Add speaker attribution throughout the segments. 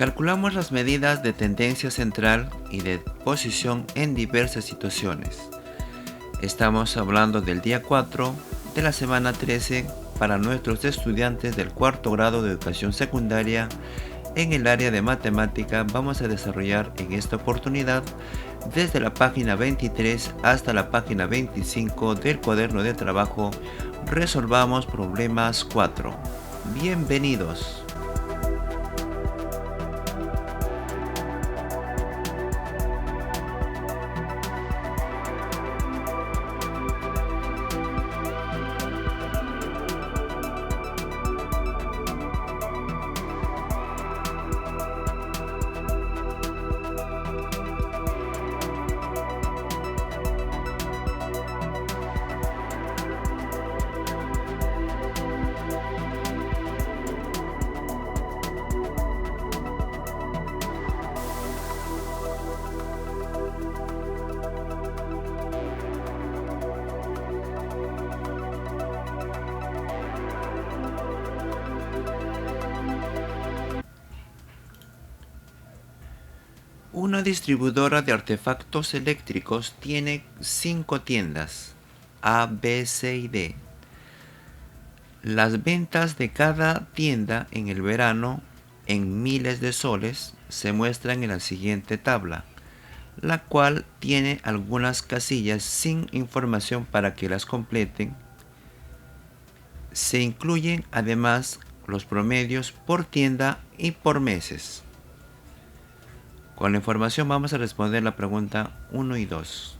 Speaker 1: Calculamos las medidas de tendencia central y de posición en diversas situaciones. Estamos hablando del día 4 de la semana 13 para nuestros estudiantes del cuarto grado de educación secundaria. En el área de matemática vamos a desarrollar en esta oportunidad desde la página 23 hasta la página 25 del cuaderno de trabajo. Resolvamos problemas 4. Bienvenidos. Una distribuidora de artefactos eléctricos tiene 5 tiendas, A, B, C y D. Las ventas de cada tienda en el verano en miles de soles se muestran en la siguiente tabla, la cual tiene algunas casillas sin información para que las completen. Se incluyen además los promedios por tienda y por meses. Con la información vamos a responder la pregunta 1 y 2.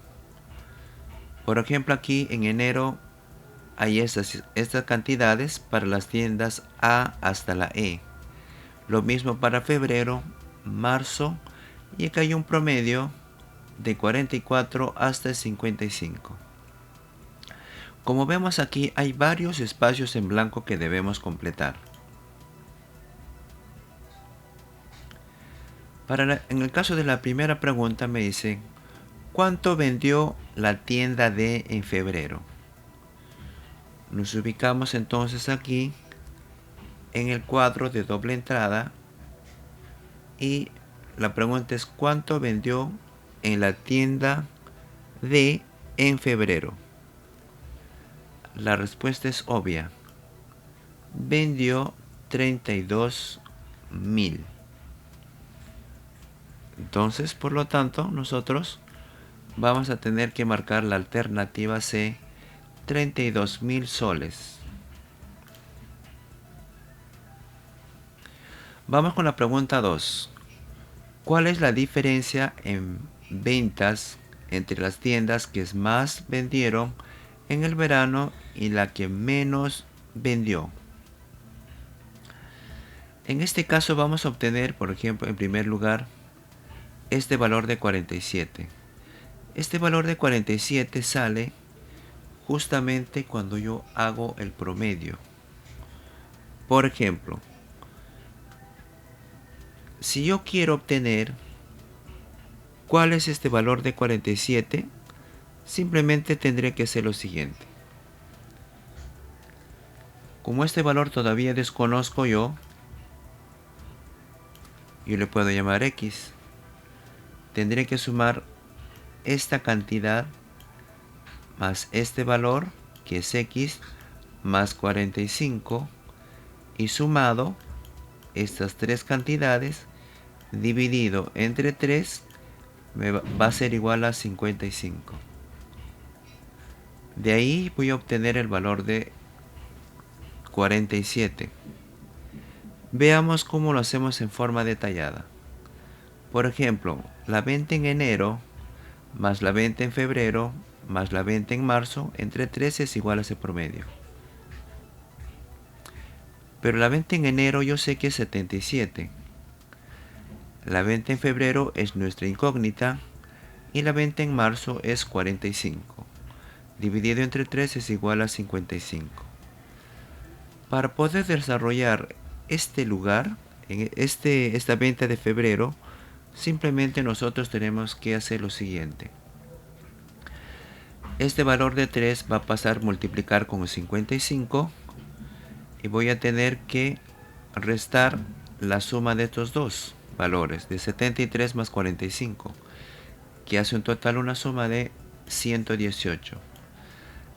Speaker 1: Por ejemplo, aquí en enero hay estas cantidades para las tiendas A hasta la E. Lo mismo para febrero, marzo, y acá hay un promedio de 44 hasta 55. Como vemos aquí hay varios espacios en blanco que debemos completar. En el caso de la primera pregunta me dice, ¿cuánto vendió la tienda D en febrero? Nos ubicamos entonces aquí en el cuadro de doble entrada y la pregunta es, ¿cuánto vendió en la tienda D en febrero? La respuesta es obvia. Vendió 32,000. Entonces, por lo tanto, nosotros vamos a tener que marcar la alternativa C, 32,000 soles. Vamos con la pregunta 2. ¿Cuál es la diferencia en ventas entre las tiendas que más vendieron en el verano y la que menos vendió? En este caso vamos a obtener, por ejemplo, en primer lugar, este valor de 47. Este valor de 47 sale justamente cuando yo hago el promedio. Por ejemplo, si yo quiero obtener cuál es este valor de 47, simplemente tendré que hacer lo siguiente. Como este valor todavía desconozco yo le puedo llamar X. Tendré que sumar esta cantidad más este valor, que es X, más 45, y sumado estas tres cantidades, dividido entre 3, va a ser igual a 55. De ahí voy a obtener el valor de 47. Veamos cómo lo hacemos en forma detallada. Por ejemplo, la venta en enero más la venta en febrero más la venta en marzo entre 3 es igual a ese promedio. Pero la venta en enero yo sé que es 77. La venta en febrero es nuestra incógnita y la venta en marzo es 45. Dividido entre 3 es igual a 55. Para poder desarrollar este lugar, en esta venta de febrero, simplemente nosotros tenemos que hacer lo siguiente. Este valor de 3 va a pasar a multiplicar con 55 y voy a tener que restar la suma de estos dos. valores de 73 más 45, que hace un total una suma de 118.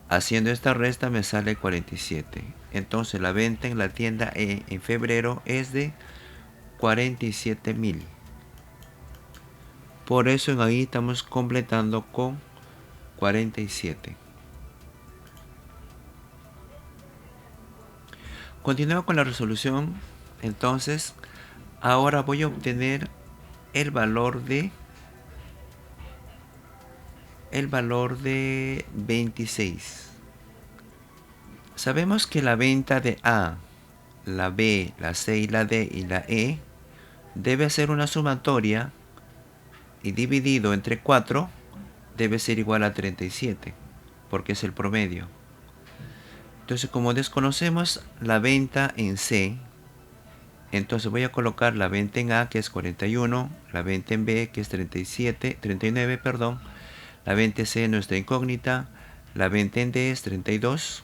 Speaker 1: Haciendo esta resta me sale 47. Entonces la venta en la tienda E en febrero es de 47.000. Por eso en ahí estamos completando con 47. Continúo con la resolución. Entonces ahora voy a obtener el valor de 26. Sabemos que la venta de A, la B, la C y la D y la E debe ser una sumatoria y dividido entre 4 debe ser igual a 37, porque es el promedio. Entonces, como desconocemos la venta en C, entonces voy a colocar la venta en A, que es 41, la venta en B, que es 39, la venta en C, nuestra incógnita, la venta en D es 32,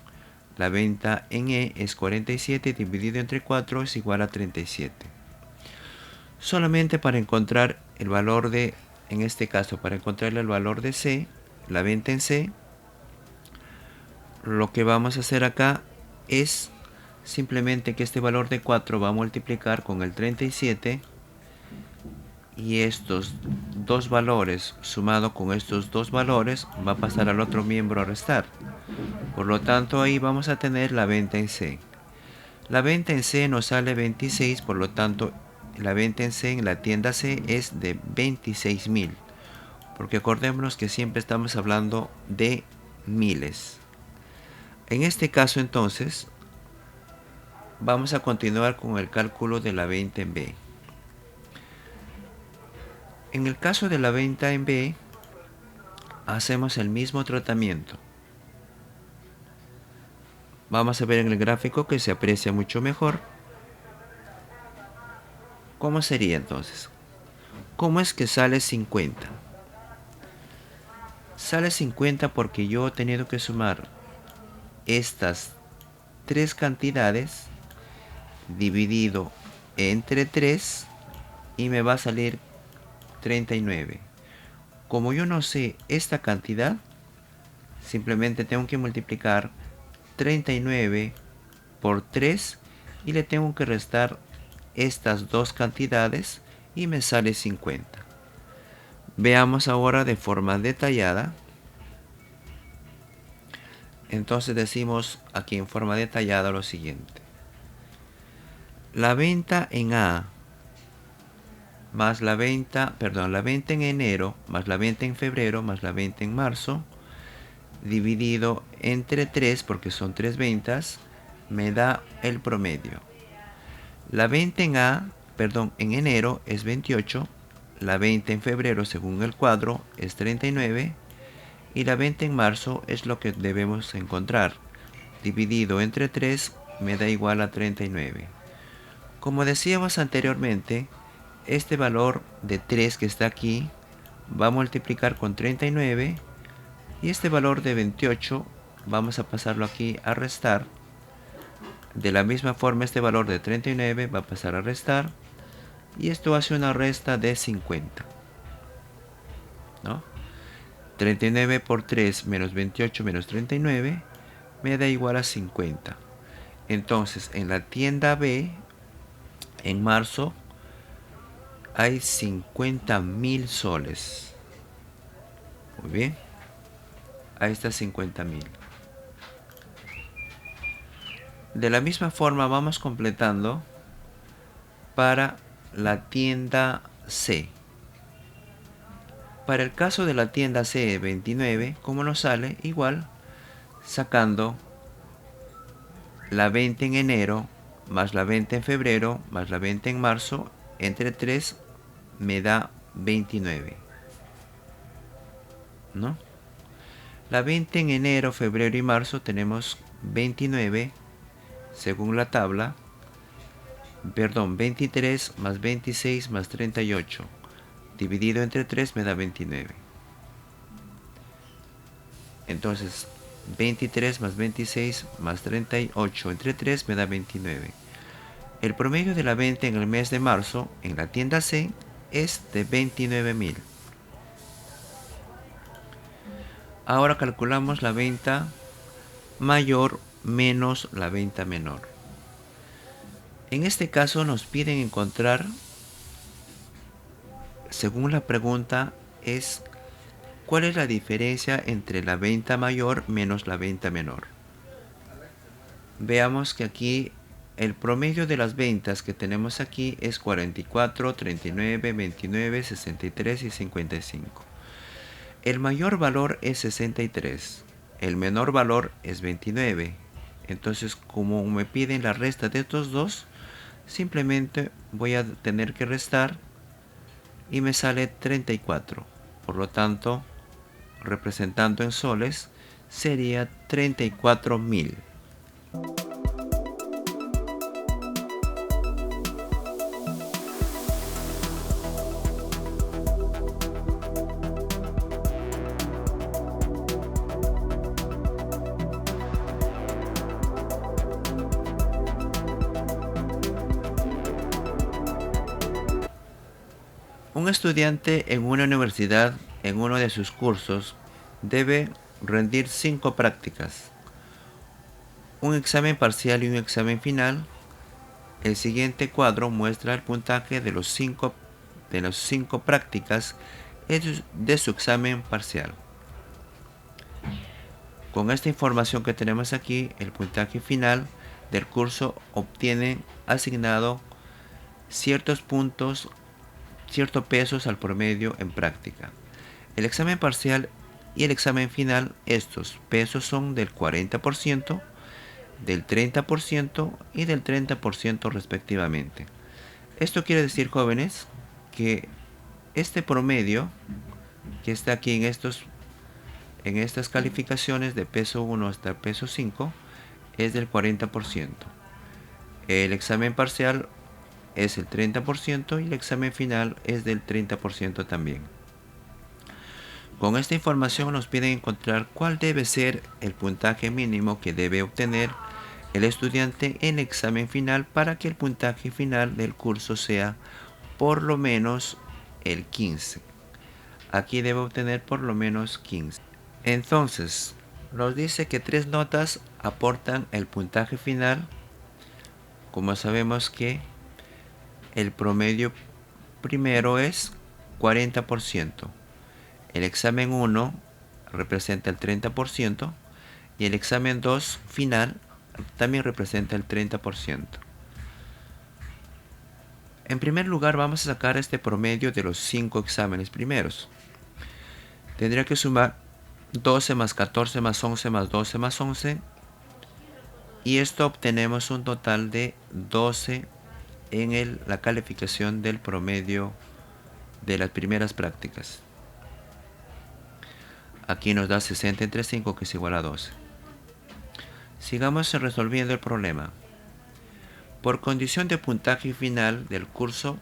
Speaker 1: la venta en E es 47, dividido entre 4 es igual a 37. Solamente para encontrar el valor de, en este caso, para encontrar el valor de C, la venta en C, lo que vamos a hacer acá es simplemente que este valor de 4 va a multiplicar con el 37 y estos dos valores sumado con estos dos valores va a pasar al otro miembro a restar. Por lo tanto ahí vamos a tener la venta en C. La venta en C nos sale 26, por lo tanto la venta en C en la tienda C es de 26.000, porque acordémonos que siempre estamos hablando de miles. En este caso entonces vamos a continuar con el cálculo de la venta en B. En el caso de la venta en B hacemos el mismo tratamiento. Vamos a ver en el gráfico que se aprecia mucho mejor. ¿Cómo sería entonces? ¿Cómo es que sale 50? Sale 50 porque yo he tenido que sumar estas tres cantidades dividido entre 3 y me va a salir 39. Como yo no sé esta cantidad, simplemente tengo que multiplicar 39 por 3 y le tengo que restar estas dos cantidades y me sale 50. Veamos ahora de forma detallada. Entonces decimos aquí en forma detallada lo siguiente. La venta en A más la venta en enero más la venta en febrero más la venta en marzo dividido entre 3, porque son 3 ventas, me da el promedio. La venta en enero es 28, la venta en febrero según el cuadro es 39 y la venta en marzo es lo que debemos encontrar. Dividido entre 3 me da igual a 39. Como decíamos anteriormente, este valor de 3 que está aquí va a multiplicar con 39 y este valor de 28 vamos a pasarlo aquí a restar. De la misma forma este valor de 39 va a pasar a restar y esto hace una resta de 50, ¿no? 39 por 3 menos 28 menos 39 me da igual a 50. Entonces en la tienda B en marzo hay 50.000 soles. Muy bien, ahí está 50.000. De la misma forma vamos completando para la tienda C. Para el caso de la tienda C 29, ¿cómo nos sale? Igual, sacando la venta en enero más la venta en febrero más la venta en marzo entre 3 me da 29, ¿no? La venta en enero, febrero y marzo tenemos 29 según la tabla, 23 más 26 más 38 dividido entre 3 me da 29. Entonces 23 más 26 más 38 entre 3 me da 29. El promedio de la venta en el mes de marzo en la tienda C es de 29.000. Ahora calculamos la venta mayor menos la venta menor. En este caso nos piden encontrar, según la pregunta, es ¿cuál es la diferencia entre la venta mayor menos la venta menor? Veamos que aquí el promedio de las ventas que tenemos aquí es 44, 39, 29, 63 y 55. El mayor valor es 63. El menor valor es 29. Entonces, como me piden la resta de estos dos, simplemente voy a tener que restar y me sale 34. Por lo tanto, representando en soles, sería 34.000. Un estudiante en una universidad, en uno de sus cursos, debe rendir 5 prácticas, un examen parcial y un examen final. El siguiente cuadro muestra el puntaje de las 5 prácticas de su examen parcial. Con esta información que tenemos aquí, el puntaje final del curso obtiene asignado ciertos puntos, ciertos pesos al promedio en práctica. El examen parcial y el examen final, estos pesos son del 40%, del 30% y del 30% respectivamente. Esto quiere decir, jóvenes, que este promedio que está aquí en estas calificaciones de peso 1 hasta peso 5 es del 40%. El examen parcial es el 30% y el examen final es del 30% también. Con esta información nos piden encontrar cuál debe ser el puntaje mínimo que debe obtener el estudiante en el examen final para que el puntaje final del curso sea por lo menos el 15. Aquí debe obtener por lo menos 15. Entonces, nos dice que 3 notas aportan el puntaje final. Como sabemos que el promedio primero es 40%. El examen 1 representa el 30% y el examen 2 final también representa el 30%. En primer lugar vamos a sacar este promedio de los 5 exámenes primeros. Tendría que sumar 12 más 14 más 11 más 12 más 11 y esto obtenemos un total de 12 en la calificación del promedio de las primeras prácticas. Aquí nos da 60 entre 5 que es igual a 12. Sigamos resolviendo el problema. Por condición de puntaje final del curso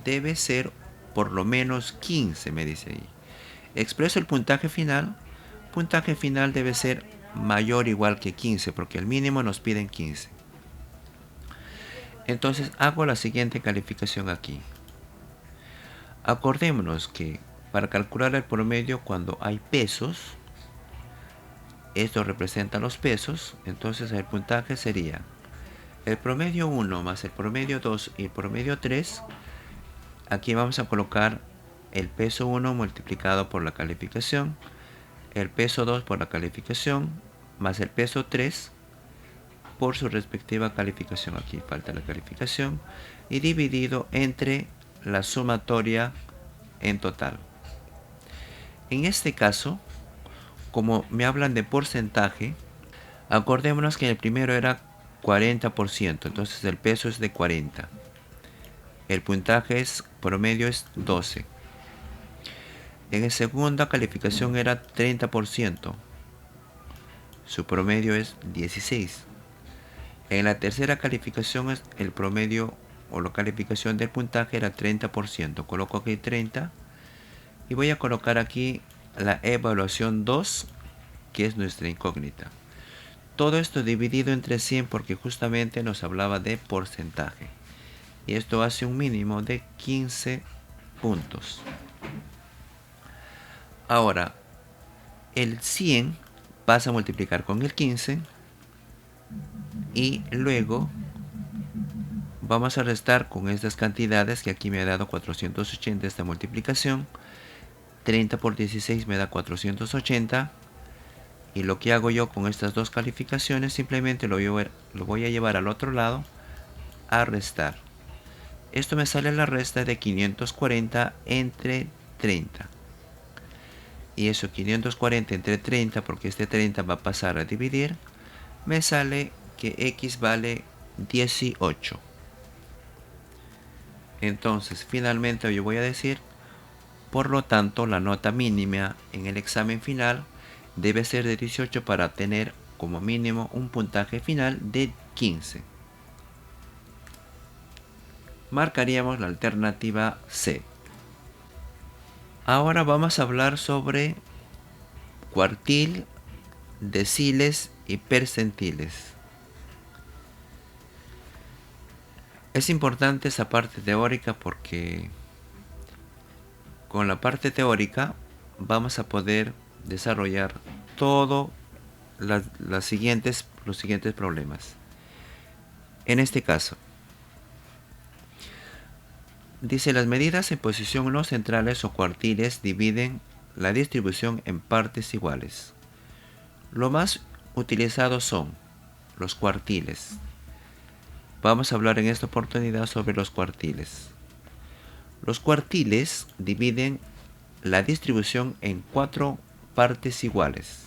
Speaker 1: debe ser por lo menos 15, me dice ahí. Expreso el puntaje final. Puntaje final debe ser mayor o igual que 15 porque el mínimo nos piden 15. Entonces hago la siguiente calificación aquí. Acordémonos que para calcular el promedio cuando hay pesos, esto representa los pesos, entonces el puntaje sería el promedio 1 más el promedio 2 y el promedio 3. Aquí vamos a colocar el peso 1 multiplicado por la calificación, el peso 2 por la calificación, más el peso 3 por su respectiva calificación. Aquí falta la calificación y dividido entre la sumatoria en total. En este caso, como me hablan de porcentaje, acordémonos que el primero era 40%, entonces el peso es de 40. El puntaje promedio es 12. En la segunda calificación era 30%. Su promedio es 16. En la tercera calificación el promedio o la calificación del puntaje era 30%. Coloco aquí 30 y voy a colocar aquí la evaluación 2, que es nuestra incógnita. Todo esto dividido entre 100 porque justamente nos hablaba de porcentaje. y esto hace un mínimo de 15 puntos. Ahora, el 100 pasa a multiplicar con el 15 y luego vamos a restar con estas cantidades que aquí me ha dado 480 esta multiplicación. 30 por 16 me da 480. Y lo que hago yo con estas dos calificaciones, simplemente lo voy a llevar al otro lado a restar. Esto me sale la resta de 540 entre 30. Y eso 540 entre 30, porque este 30 va a pasar a dividir, me sale que x vale 18. Entonces, finalmente yo voy a decir, por lo tanto, la nota mínima en el examen final debe ser de 18 para tener como mínimo un puntaje final de 15. Marcaríamos la alternativa C. Ahora vamos a hablar sobre cuartil, deciles y percentiles. Es importante esa parte teórica porque con la parte teórica vamos a poder desarrollar todos los siguientes problemas. En este caso, dice: las medidas en posición no centrales o cuartiles dividen la distribución en partes iguales. Lo más utilizado son los cuartiles. Vamos a hablar en esta oportunidad sobre los cuartiles. Los cuartiles dividen la distribución en 4 partes iguales.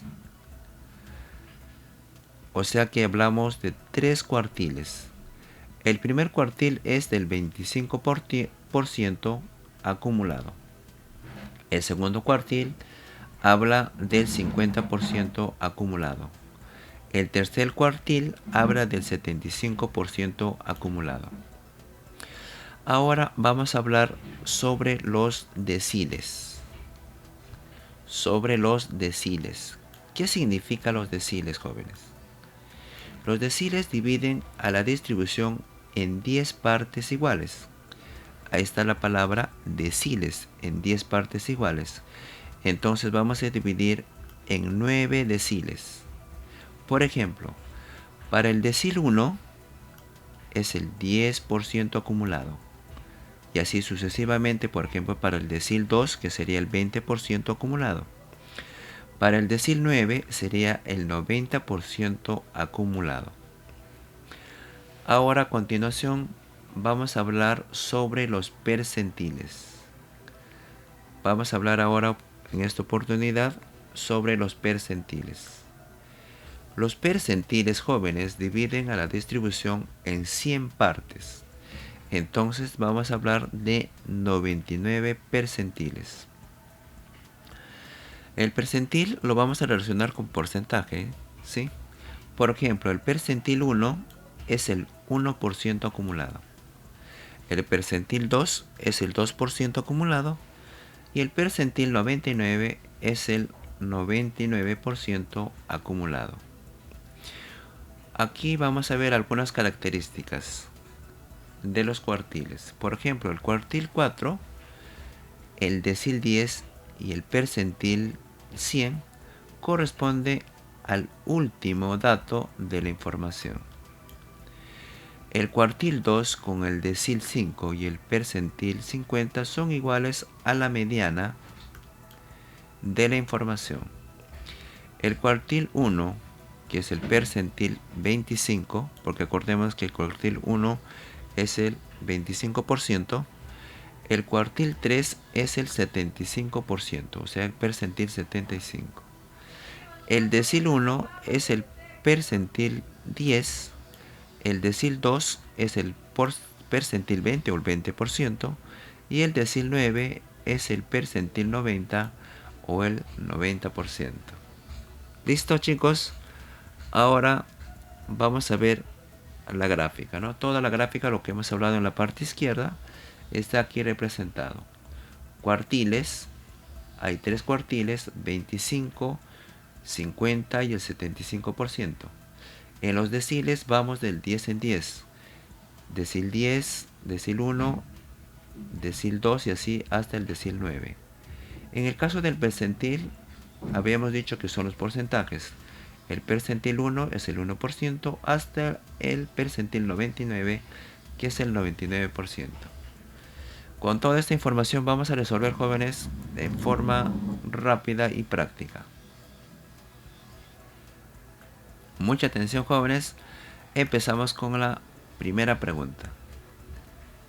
Speaker 1: O sea que hablamos de 3 cuartiles. El primer cuartil es del 25% acumulado. El segundo cuartil habla del 50% acumulado. El tercer cuartil habla del 75% acumulado. Ahora vamos a hablar sobre los deciles. ¿Qué significan los deciles, jóvenes? Los deciles dividen a la distribución en 10 partes iguales. Ahí está la palabra deciles, en 10 partes iguales. Entonces vamos a dividir en 9 deciles. Por ejemplo, para el decil 1 es el 10% acumulado. Y así sucesivamente, por ejemplo, para el decil 2, que sería el 20% acumulado. Para el decil 9 sería el 90% acumulado. Ahora, a continuación, vamos a hablar sobre los percentiles. Vamos a hablar ahora, en esta oportunidad, sobre los percentiles. Los percentiles, jóvenes, dividen a la distribución en 100 partes. Entonces vamos a hablar de 99 percentiles. El percentil lo vamos a relacionar con porcentaje, ¿sí? Por ejemplo, el percentil 1 es el 1% acumulado. El percentil 2 es el 2% acumulado. Y el percentil 99 es el 99% acumulado. Aquí vamos a ver algunas características de los cuartiles. Por ejemplo, el cuartil 4, el decil 10 y el percentil 100 corresponde al último dato de la información. El cuartil 2 con el decil 5 y el percentil 50 son iguales a la mediana de la información. El cuartil 1, que es el percentil 25, porque acordemos que el cuartil 1 es el 25%, el cuartil 3 es el 75%, o sea, el percentil 75. El decil 1 es el percentil 10, el decil 2 es el percentil 20 o el 20%, y el decil 9 es el percentil 90 o el 90%. ¿Listo, chicos? Ahora vamos a ver la gráfica, ¿no? Toda la gráfica, lo que hemos hablado en la parte izquierda, está aquí representado. Cuartiles, hay 3 cuartiles, 25, 50 y el 75%. En los deciles vamos del 10 en 10. decil 10, decil 1, decil 2 y así hasta el decil 9. En el caso del percentil, habíamos dicho que son los porcentajes. El percentil 1 es el 1% hasta el percentil 99, que es el 99%. Con toda esta información vamos a resolver, jóvenes, de forma rápida y práctica. Mucha atención, jóvenes. Empezamos con la primera pregunta.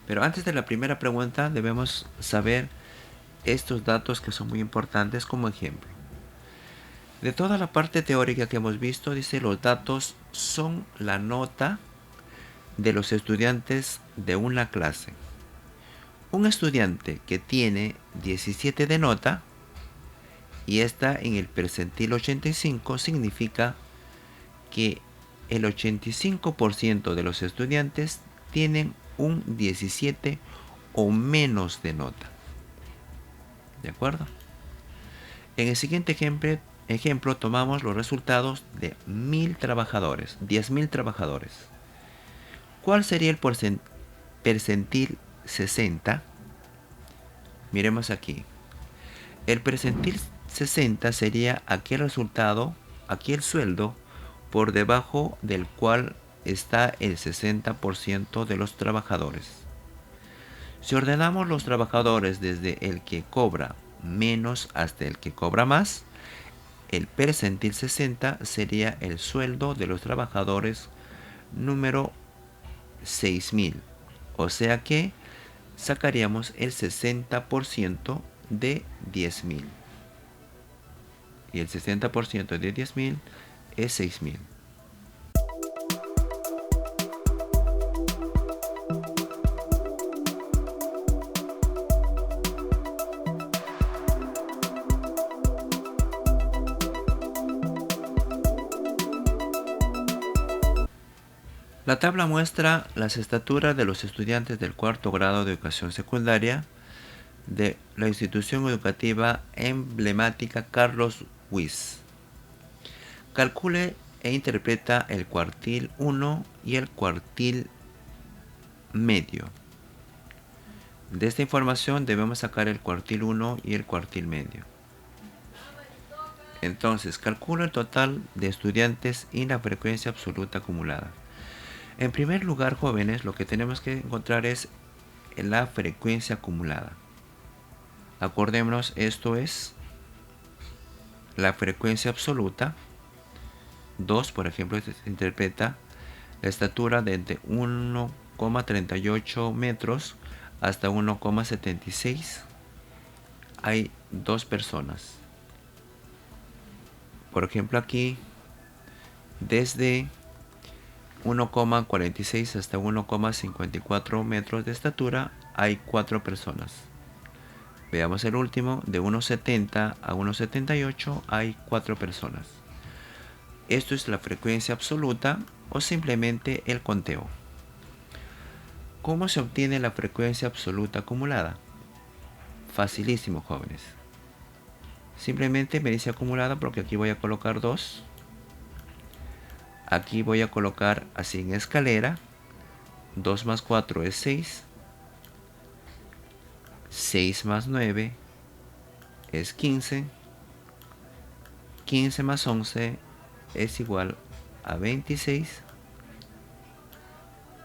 Speaker 1: Pero antes de la primera pregunta debemos saber estos datos que son muy importantes como ejemplo. De toda la parte teórica que hemos visto, dice los datos son la nota de los estudiantes de una clase. Un estudiante que tiene 17 de nota y está en el percentil 85 significa que el 85% de los estudiantes tienen un 17 o menos de nota. ¿De acuerdo? En el siguiente ejemplo tomamos los resultados de 1000 trabajadores, 10.000 trabajadores. ¿Cuál sería el percentil 60? Miremos aquí. El percentil 60 sería aquel resultado, aquel sueldo por debajo del cual está el 60% de los trabajadores. Si ordenamos los trabajadores desde el que cobra menos hasta el que cobra más, el percentil 60 sería el sueldo de los trabajadores número 6000. O sea que sacaríamos el 60% de 10.000. Y el 60% de 10.000 es 6.000. La tabla muestra las estaturas de los estudiantes del cuarto grado de educación secundaria de la institución educativa emblemática Carlos Wyss. Calcule e interpreta el cuartil 1 y el cuartil medio. De esta información debemos sacar el cuartil 1 y el cuartil medio. Entonces, calcula el total de estudiantes y la frecuencia absoluta acumulada. En primer lugar, jóvenes, lo que tenemos que encontrar es la frecuencia acumulada. Acordémonos, esto es la frecuencia absoluta. 2, por ejemplo, se interpreta la estatura de entre 1,38 metros hasta 1,76. Hay 2 personas. Por ejemplo, aquí, desde 1,46 hasta 1,54 metros de estatura, hay 4 personas. Veamos el último, de 1,70 a 1,78 hay 4 personas. Esto es la frecuencia absoluta o simplemente el conteo. ¿Cómo se obtiene la frecuencia absoluta acumulada? Facilísimo, jóvenes. Simplemente me dice acumulada porque aquí voy a colocar 2. Aquí voy a colocar así en escalera. 2 más 4 es 6. 6 más 9 es 15. 15 más 11 es igual a 26.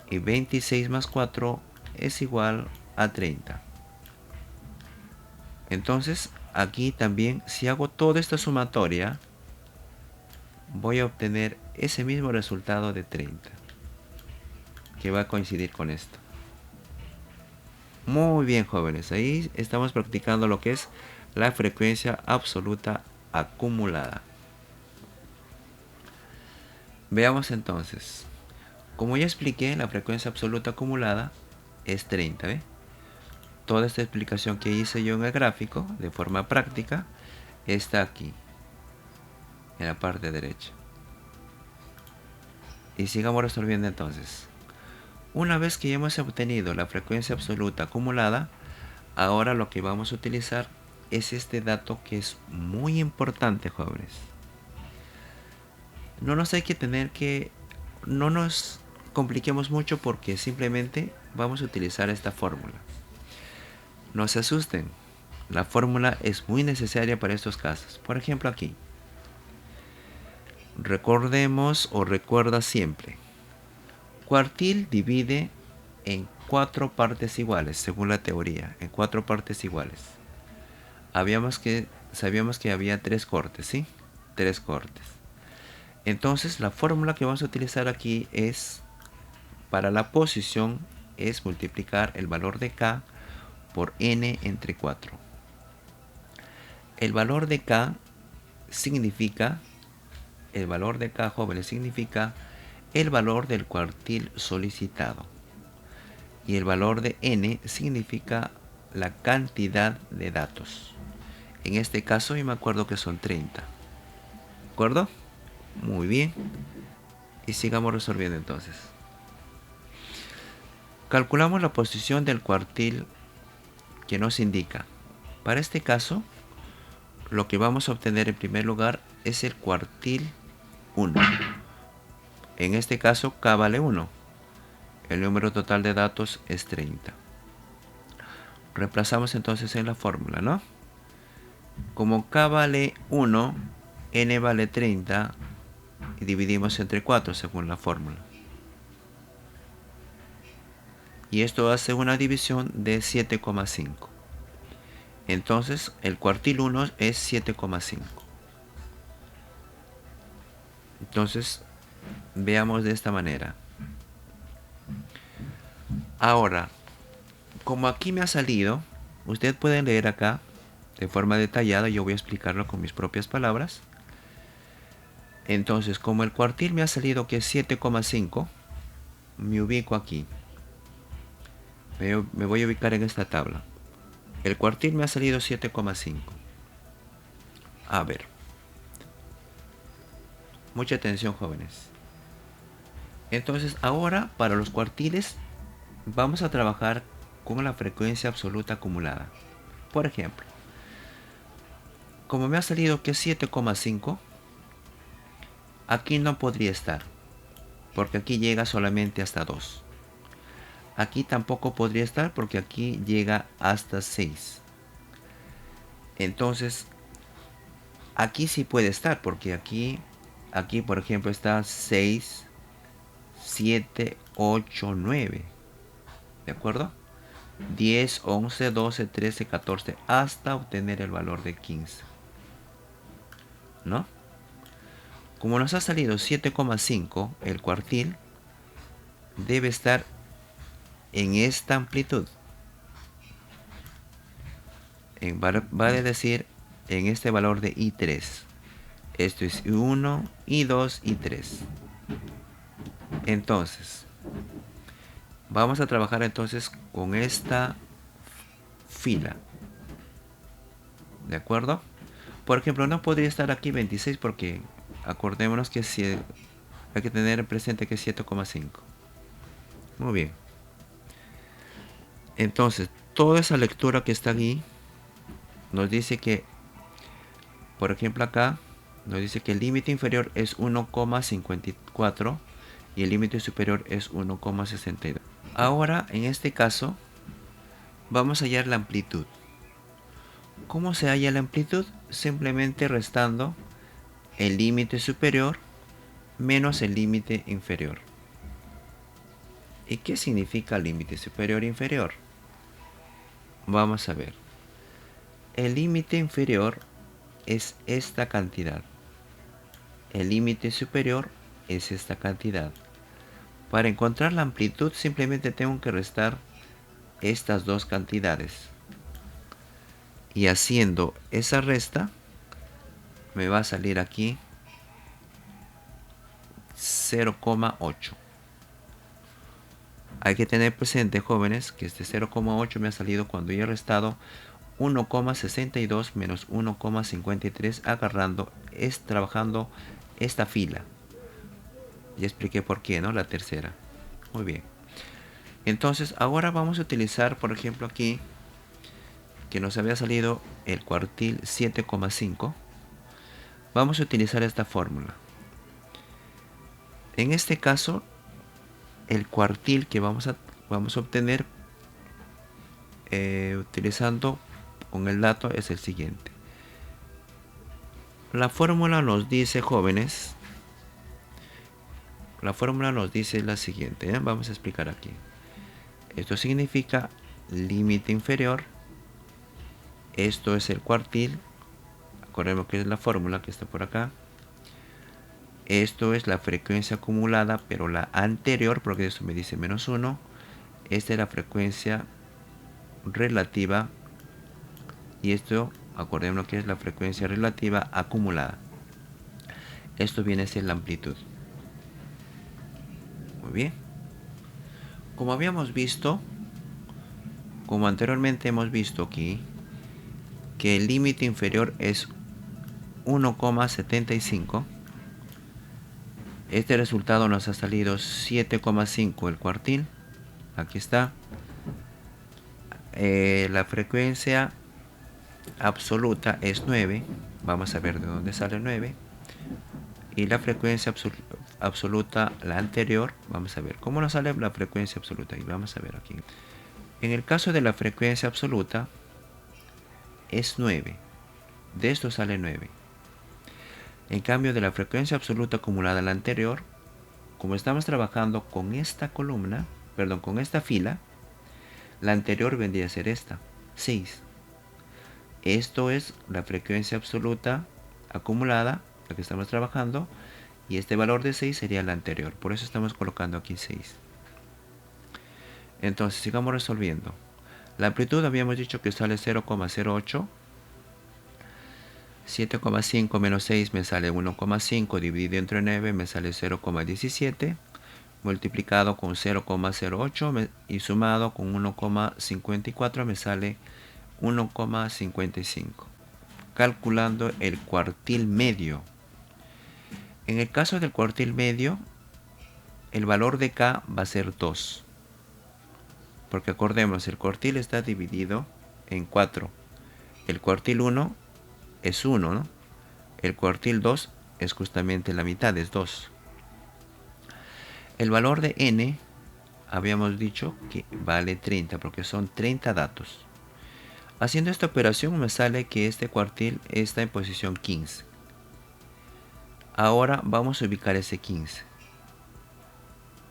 Speaker 1: Y 26 más 4 es igual a 30. Entonces, aquí también, si hago toda esta sumatoria, voy a obtener ese mismo resultado de 30, que va a coincidir con esto. Muy bien, jóvenes, ahí estamos practicando lo que es la frecuencia absoluta acumulada. Veamos entonces. Como ya expliqué, la frecuencia absoluta acumulada es 30, ¿ve? Toda esta explicación que hice yo en el gráfico, de forma práctica, está aquí, en la parte derecha. Y sigamos resolviendo entonces. Una vez que ya hemos obtenido la frecuencia absoluta acumulada, ahora lo que vamos a utilizar es este dato que es muy importante, jóvenes. No nos compliquemos mucho porque simplemente vamos a utilizar esta fórmula. No se asusten, la fórmula es muy necesaria para estos casos. Por ejemplo aquí, recordemos o recuerda siempre, cuartil divide en 4 partes iguales, según la teoría, en 4 partes iguales. Sabíamos que había 3 cortes, ¿sí? 3 cortes. Entonces la fórmula que vamos a utilizar aquí es, para la posición, es multiplicar el valor de k por n entre 4. El valor de k significa, jóvenes, significa el valor del cuartil solicitado. Y el valor de n significa la cantidad de datos. En este caso yo me acuerdo que son 30. ¿De acuerdo? Muy bien. Y sigamos resolviendo entonces. Calculamos la posición del cuartil que nos indica. Para este caso, lo que vamos a obtener en primer lugar es el cuartil 1. En este caso, k vale 1. El número total de datos es 30. Reemplazamos entonces en la fórmula, ¿no? Como k vale 1, n vale 30 y dividimos entre 4 según la fórmula. Y esto hace una división de 7,5. Entonces el cuartil 1 es 7,5. Entonces veamos de esta manera. Ahora, como aquí me ha salido, usted puede leer acá de forma detallada, yo voy a explicarlo con mis propias palabras. Entonces, como el cuartil me ha salido que es 7,5, me ubico aquí. Me voy a ubicar en esta tabla. El cuartil me ha salido 7,5. A ver. Mucha atención, jóvenes. Entonces, ahora para los cuartiles vamos a trabajar con la frecuencia absoluta acumulada. Por ejemplo, como me ha salido que es 7,5, aquí no podría estar, porque aquí llega solamente hasta 2. Aquí tampoco podría estar porque aquí llega hasta 6. Entonces, aquí sí puede estar porque aquí por ejemplo está 6, 7, 8, 9. ¿De acuerdo? 10, 11, 12, 13, 14 hasta obtener el valor de 15. ¿No? Como nos ha salido 7,5, el cuartil debe estar en esta amplitud. Vale decir, en este valor de I3. Esto es I1, I2, I3. Entonces, vamos a trabajar entonces con esta fila. ¿De acuerdo? Por ejemplo, no podría estar aquí 26 porque acordémonos que hay que tener presente que es 7,5. Muy bien. Entonces, toda esa lectura que está aquí nos dice que, por ejemplo acá, nos dice que el límite inferior es 1,54 y el límite superior es 1,62. Ahora, en este caso, vamos a hallar la amplitud. ¿Cómo se halla la amplitud? Simplemente restando el límite superior menos el límite inferior. ¿Y qué significa límite superior e inferior? Vamos a ver. El límite inferior es esta cantidad. El límite superior es esta cantidad. Para encontrar la amplitud simplemente tengo que restar estas dos cantidades. Y haciendo esa resta me va a salir aquí 0,8. Hay que tener presente, jóvenes, que este 0,8 me ha salido cuando ya he restado 1,62 menos 1,53 trabajando esta fila. Ya expliqué por qué, ¿no? La tercera. Muy bien. Entonces, ahora vamos a utilizar, por ejemplo, aquí, que nos había salido el cuartil 7,5. Vamos a utilizar esta fórmula. En este caso, el cuartil que vamos a obtener utilizando con el dato es el siguiente. La fórmula nos dice, jóvenes, la fórmula nos dice la siguiente, ¿eh? Vamos a explicar aquí. Esto significa límite inferior. Esto es el cuartil. Acordemos que es la fórmula que está por acá. Esto es la frecuencia acumulada, pero la anterior, porque eso me dice -1. Esta es la frecuencia relativa. Y esto, acordémonos que es la frecuencia relativa acumulada. Esto viene a ser la amplitud. Muy bien. Como habíamos visto, como anteriormente hemos visto aquí, que el límite inferior es 1,75. Este resultado nos ha salido 7,5 el cuartil. Aquí está. La frecuencia absoluta es 9. Vamos a ver de dónde sale 9. Y la frecuencia absoluta, la anterior, vamos a ver cómo nos sale la frecuencia absoluta. Y vamos a ver aquí. En el caso de la frecuencia absoluta es 9. De esto sale 9. En cambio de la frecuencia absoluta acumulada, la anterior, como estamos trabajando con esta columna, perdón, con esta fila, la anterior vendría a ser esta, 6. Esto es la frecuencia absoluta acumulada, la que estamos trabajando, y este valor de 6 sería la anterior. Por eso estamos colocando aquí 6. Entonces, sigamos resolviendo. La amplitud habíamos dicho que sale 0,08. 7,5 menos 6 me sale 1,5 dividido entre 9 me sale 0,17 multiplicado con 0,08 y sumado con 1,54 me sale 1,55. Calculando el cuartil medio. En el caso del cuartil medio, el valor de K va a ser 2. Porque acordemos, el cuartil está dividido en 4. El cuartil 1 es 1, ¿no? El cuartil 2 es justamente la mitad, es 2. El valor de n, habíamos dicho que vale 30, porque son 30 datos. Haciendo esta operación me sale que este cuartil está en posición 15. Ahora vamos a ubicar ese 15.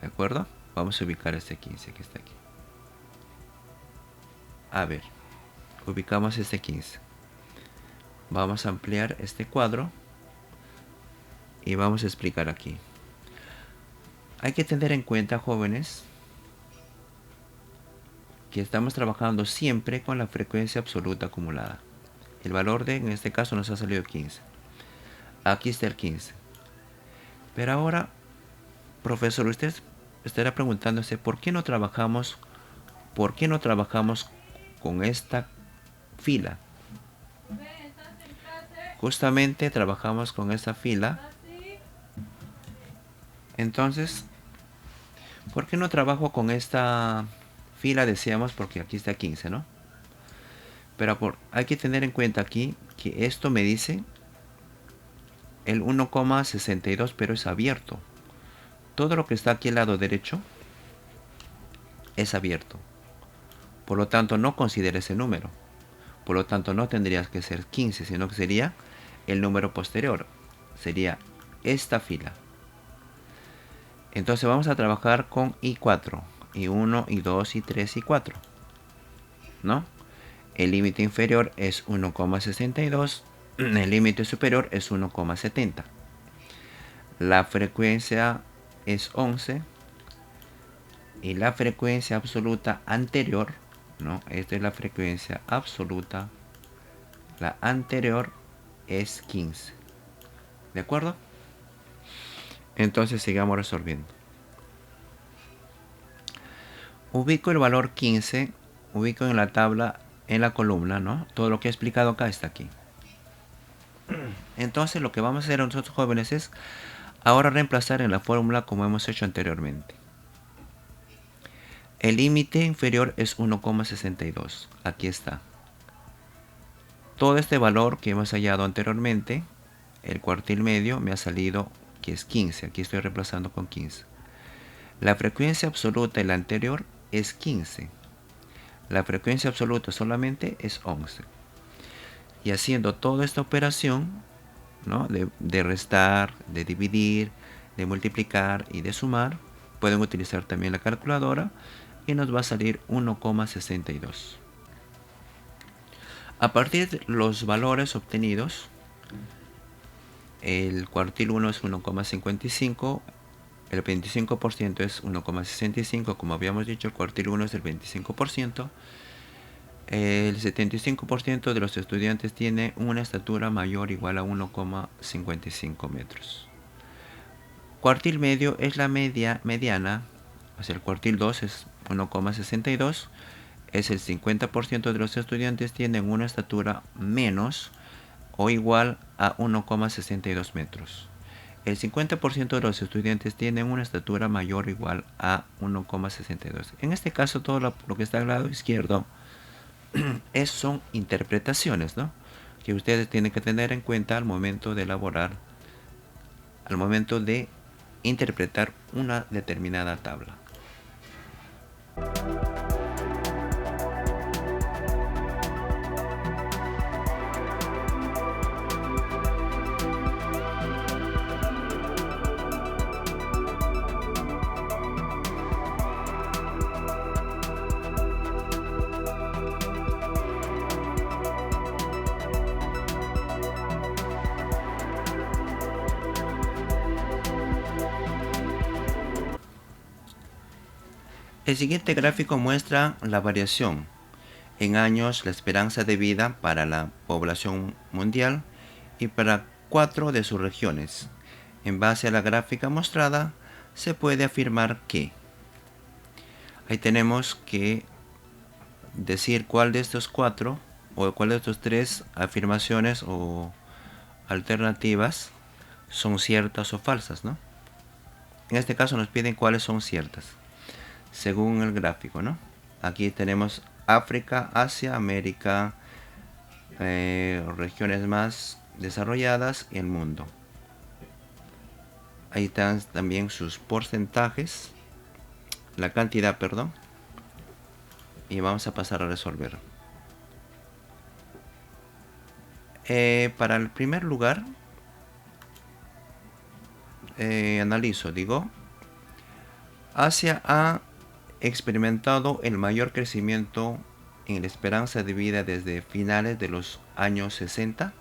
Speaker 1: ¿De acuerdo? Vamos a ubicar este 15 que está aquí. A ver, ubicamos este 15. Vamos a ampliar este cuadro y vamos a explicar aquí. Hay que tener en cuenta, jóvenes, que estamos trabajando siempre con la frecuencia absoluta acumulada. El valor de, en este caso, nos ha salido 15. Aquí está el 15. Pero ahora, profesor, usted estará preguntándose ¿por qué no trabajamos con esta fila? Justamente trabajamos con esta fila. Entonces, ¿por qué no trabajo con esta fila? Decíamos porque aquí está 15, ¿no? Pero hay que tener en cuenta aquí que esto me dice el 1,62, pero es abierto. Todo lo que está aquí al lado derecho es abierto. Por lo tanto, no considere ese número. Por lo tanto, no tendría que ser 15, sino que sería el número posterior. Sería esta fila. Entonces vamos a trabajar con I4. I1, I2, I3, I4. ¿No? El límite inferior es 1,62. El límite superior es 1,70. La frecuencia es 11. Y la frecuencia absoluta anterior, ¿no? Esta es la frecuencia absoluta. La anterior es 15. ¿De acuerdo? Entonces sigamos resolviendo. Ubico el valor 15. Ubico en la tabla, en la columna, ¿no? Todo lo que he explicado acá está aquí. Entonces lo que vamos a hacer nosotros, jóvenes, es ahora reemplazar en la fórmula como hemos hecho anteriormente. El límite inferior es 1,62. Aquí está. Todo este valor que hemos hallado anteriormente, el cuartil medio, me ha salido que es 15. Aquí estoy reemplazando con 15. La frecuencia absoluta en la anterior es 15. La frecuencia absoluta solamente es 11. Y haciendo toda esta operación, ¿no?, de restar, de dividir, de multiplicar y de sumar, pueden utilizar también la calculadora y nos va a salir 1,62. A partir de los valores obtenidos, el cuartil 1 es 1,55, el 25% es 1,65, como habíamos dicho, el cuartil 1 es el 25%. El 75% de los estudiantes tiene una estatura mayor o igual a 1,55 metros. Cuartil medio es la mediana, o sea, el cuartil 2 es 1,62, es el 50% de los estudiantes tienen una estatura menos o igual a 1,62 metros. El 50% de los estudiantes tienen una estatura mayor o igual a 1,62. En este caso, todo lo que está al lado izquierdo son interpretaciones, ¿no?, que ustedes tienen que tener en cuenta al momento de elaborar, al momento de interpretar una determinada tabla. El siguiente gráfico muestra la variación en años, la esperanza de vida para la población mundial y para 4 de sus regiones. En base a la gráfica mostrada, se puede afirmar que ahí tenemos que decir cuál de estos 4 o cuál de estos 3 afirmaciones o alternativas son ciertas o falsas, ¿no? En este caso nos piden cuáles son ciertas, según el gráfico, ¿no? Aquí tenemos África, Asia, América, regiones más desarrolladas y el mundo. Ahí están también sus porcentajes, la cantidad, perdón. Y vamos a pasar a resolver. Para el primer lugar, analizo, digo, Asia ha experimentado el mayor crecimiento en la esperanza de vida desde finales de los años 60.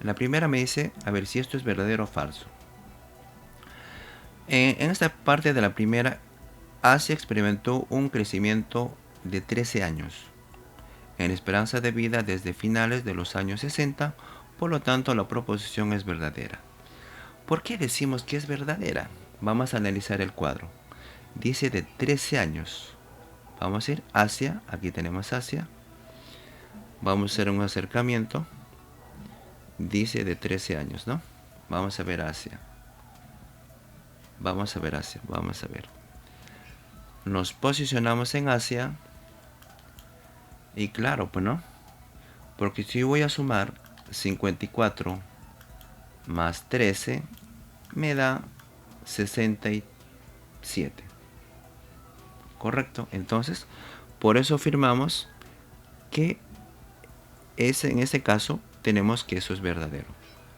Speaker 1: La primera me dice, a ver si esto es verdadero o falso. En esta parte de la primera, Asia experimentó un crecimiento de 13 años en la esperanza de vida desde finales de los años 60, por lo tanto la proposición es verdadera. ¿Por qué decimos que es verdadera? Vamos a analizar el cuadro. Dice de 13 años. Vamos a ir Asia, aquí tenemos Asia. Vamos a hacer un acercamiento. Dice de 13 años, ¿no? Vamos a ver Asia. Vamos a ver Asia, vamos a ver. Nos posicionamos en Asia. Y claro, pues no. Porque si voy a sumar 54 más 13, me da 67. ¿Correcto? Entonces, por eso afirmamos que en ese caso tenemos que eso es verdadero.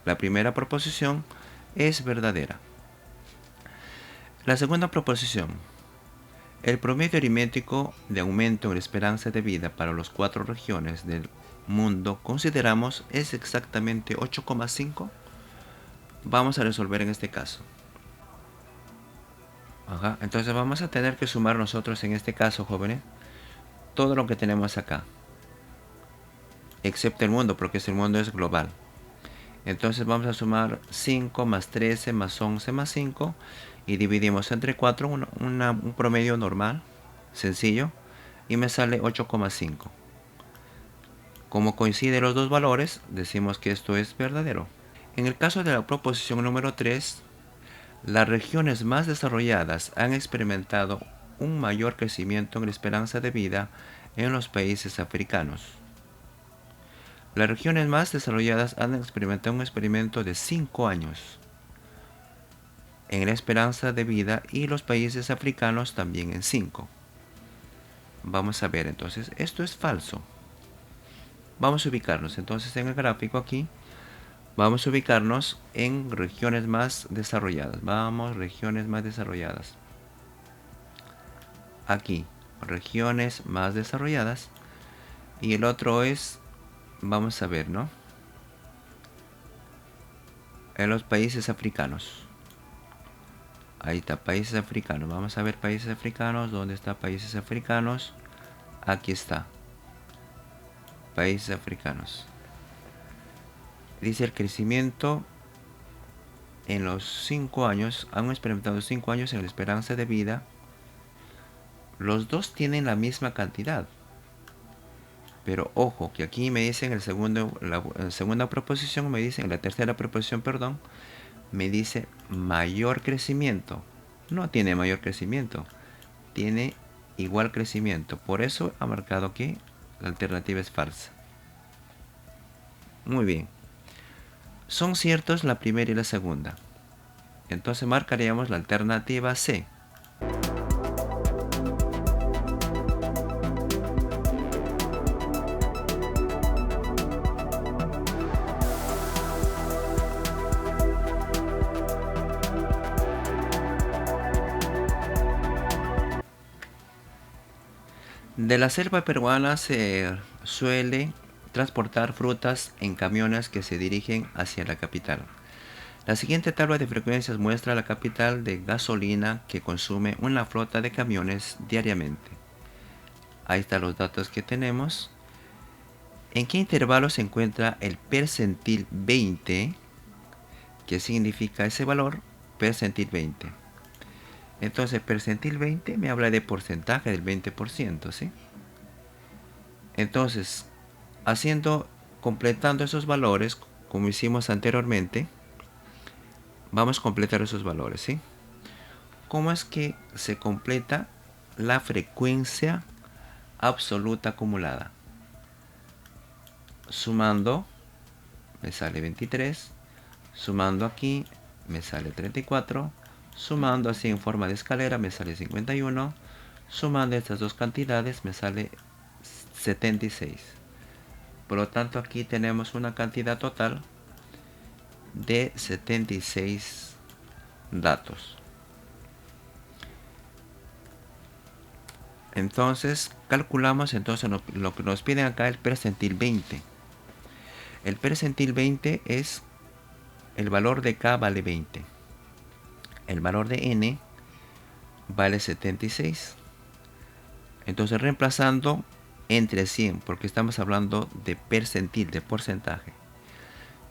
Speaker 1: La primera proposición es verdadera. La segunda proposición. El promedio aritmético de aumento en la esperanza de vida para las 4 regiones del mundo consideramos es exactamente 8,5. Vamos a resolver en este caso. Entonces vamos a tener que sumar nosotros en este caso, jóvenes, todo lo que tenemos acá, excepto el mundo, porque el mundo es global. Entonces vamos a sumar 5 más 13 más 11 más 5 y dividimos entre 4, un promedio normal, sencillo, y me sale 8,5. Como coinciden los dos valores, decimos que esto es verdadero. En el caso de la proposición número 3, las regiones más desarrolladas han experimentado un mayor crecimiento en la esperanza de vida en los países africanos. Las regiones más desarrolladas han experimentado un experimento de 5 años. en la esperanza de vida y los países africanos también en 5. Vamos a ver entonces, esto es falso. Vamos a ubicarnos entonces en el gráfico aquí. Vamos a ubicarnos en regiones más desarrolladas. Vamos, regiones más desarrolladas. Aquí, regiones más desarrolladas. Y el otro es, vamos a ver, ¿no? En los países africanos. Ahí está, países africanos. Vamos a ver países africanos. ¿Dónde está países africanos? Aquí está. Países africanos. Dice el crecimiento en los 5 años. Han experimentado 5 años en la esperanza de vida. Los dos tienen la misma cantidad. Pero ojo, que aquí me dicen la segunda proposición, la tercera proposición, perdón, me dice mayor crecimiento. No tiene mayor crecimiento, tiene igual crecimiento. Por eso ha marcado que la alternativa es falsa. Muy bien. Son ciertos la primera y la segunda. Entonces marcaríamos la alternativa C. De la selva peruana se suele transportar frutas en camiones que se dirigen hacia la capital. La siguiente tabla de frecuencias muestra la capital de gasolina que consume una flota de camiones diariamente. Ahí están los datos que tenemos. ¿En qué intervalo se encuentra el percentil 20? ¿Qué significa ese valor? Percentil 20. Entonces, percentil 20 me habla de porcentaje del 20%, ¿sí? Entonces, completando esos valores, como hicimos anteriormente, vamos a completar esos valores, ¿sí? ¿Cómo es que se completa la frecuencia absoluta acumulada? Sumando, me sale 23. Sumando aquí, me sale 34. Sumando así en forma de escalera, me sale 51. Sumando estas dos cantidades, me sale 76. Por lo tanto, aquí tenemos una cantidad total de 76 datos. Entonces, calculamos entonces lo que nos piden acá, el percentil 20. El percentil 20 es el valor de K vale 20. El valor de N vale 76. Entonces, reemplazando entre 100, porque estamos hablando de percentil, de porcentaje.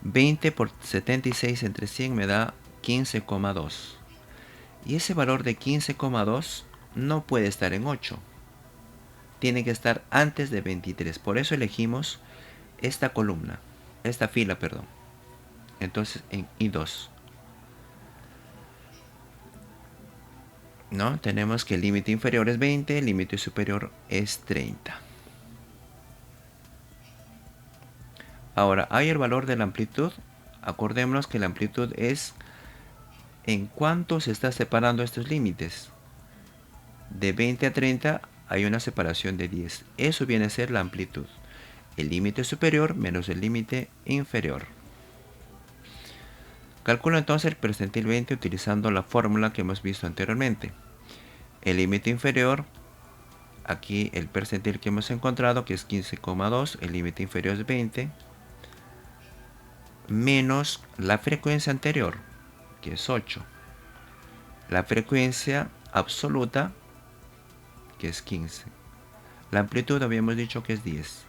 Speaker 1: 20 por 76 entre 100 me da 15,2. Y ese valor de 15,2 no puede estar en 8. Tiene que estar antes de 23. Por eso elegimos esta columna, esta fila, perdón. Entonces en I2. ¿No? Tenemos que el límite inferior es 20, el límite superior es 30. Ahora, hay el valor de la amplitud. Acordémonos que la amplitud es en cuánto se está separando estos límites. De 20 a 30 hay una separación de 10. Eso viene a ser la amplitud. El límite superior menos el límite inferior. Calculo entonces el percentil 20 utilizando la fórmula que hemos visto anteriormente. El límite inferior, aquí el percentil que hemos encontrado, que es 15,2, el límite inferior es 20, menos la frecuencia anterior, que es 8. La frecuencia absoluta, que es 15. La amplitud habíamos dicho que es 10.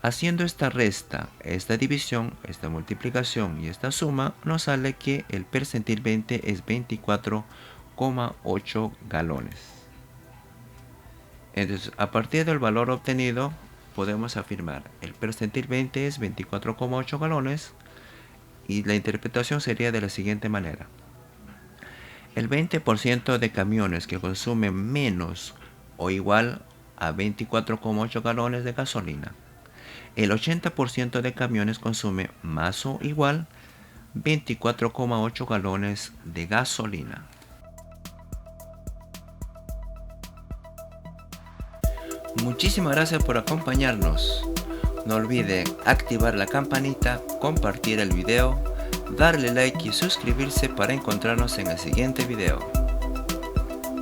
Speaker 1: Haciendo esta resta, esta división, esta multiplicación y esta suma, nos sale que el percentil 20 es 24,8 galones. Entonces, a partir del valor obtenido, podemos afirmar el percentil 20 es 24,8 galones y la interpretación sería de la siguiente manera. El 20% de camiones que consumen menos o igual a 24,8 galones de gasolina. El 80% de camiones consume más o igual 24,8 galones de gasolina. Muchísimas gracias por acompañarnos. No olvide activar la campanita, compartir el video, darle like y suscribirse para encontrarnos en el siguiente video.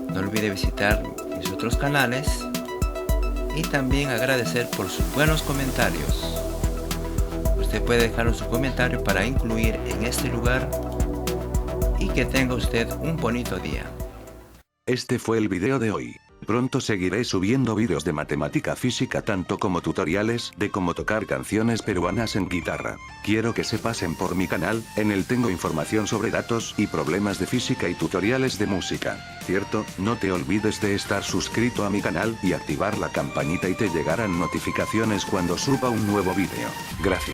Speaker 1: No olvide visitar mis otros canales y también agradecer por sus buenos comentarios. Usted puede dejar su comentario para incluir en este lugar y que tenga usted un bonito día.
Speaker 2: Este fue el video de hoy. Pronto seguiré subiendo vídeos de matemática física tanto como tutoriales de cómo tocar canciones peruanas en guitarra. Quiero que se pasen por mi canal, en él tengo información sobre datos y problemas de física y tutoriales de música. ¿Cierto? No te olvides de estar suscrito a mi canal y activar la campanita y te llegarán notificaciones cuando suba un nuevo vídeo. Gracias.